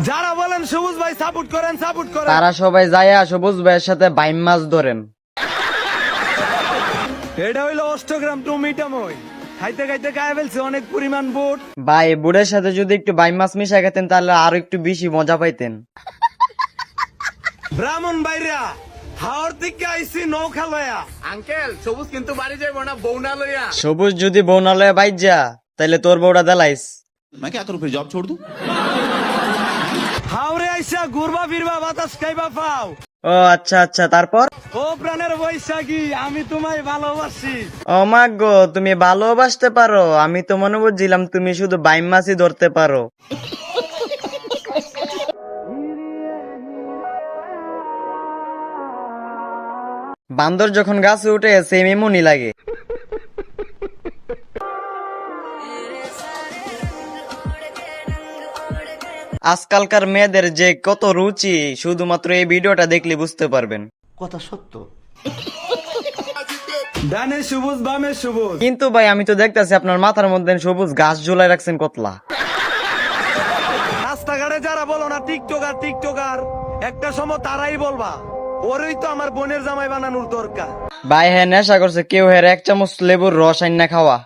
যারা বলেন সবুজ ভাই সাপোর্ট করেন তারা সবাই যায় সবুজ ভাইয়ের সাথে বাইম মাছ ধরেন। এটা হইলো অষ্টগ্রাম টু মিটামই। খাইতে খাইতে গায়ে ফেলছে অনেক পরিমাণ বুট। ভাই বুড়ের সাথে যদি একটু বাইম মাছ মিশাই খেতেন তাহলে আরো একটু বেশি মজা পাইতেন। ব্রাহ্মণ বাইরা হাওর থেকে আইসি নৌকা লয়া। আঙ্কেল সবুজ কিন্তু বাড়ি যাইবো না, বউনা লইয়া। সবুজ যদি বউ না লয়ে বাইর যা তাইলে তোর বউটা দেলাইস। मैं क्या करूं फिर, जॉब छोड़ दूं? হাওরে আইসা ঘুরবা ফিরবা বাতাস খাইবা পাও। ও আচ্ছা আচ্ছা, তারপর? ও প্রাণের বৈশাখী আমি তোমায় ভালোবাসি। ও মা গো, তুমি ভালোবাসতে পারো? আমি তো মনে বুঝছিলাম তুমি শুধু বাইম মাছই ধরতে পারো। বান্দর যখন গাছে উঠে সেম এমনই লাগে। আজকালকার মেয়েদের যে কত রুচি শুধুমাত্র এই ভিডিওটা দেখলে বুঝতে পারবেন। ডানে সবুজ বামে সবুজ। কিন্তু ভাই আমি তো দেখতেছি আপনার মাথার মধ্যে সবুজ গাছ ঝুলাই রাখছেন কতলা। রাস্তাঘাটে যারা বলো না টিকটকার একটা সময় তারাই বলবা ওরই তো আমার বোনের জামাই বানানোর দরকার। ভাই হ্যাঁ নেশা করছে, কেউ হ্যাঁ এক চামচ লেবুর রস আইনা খাওয়া।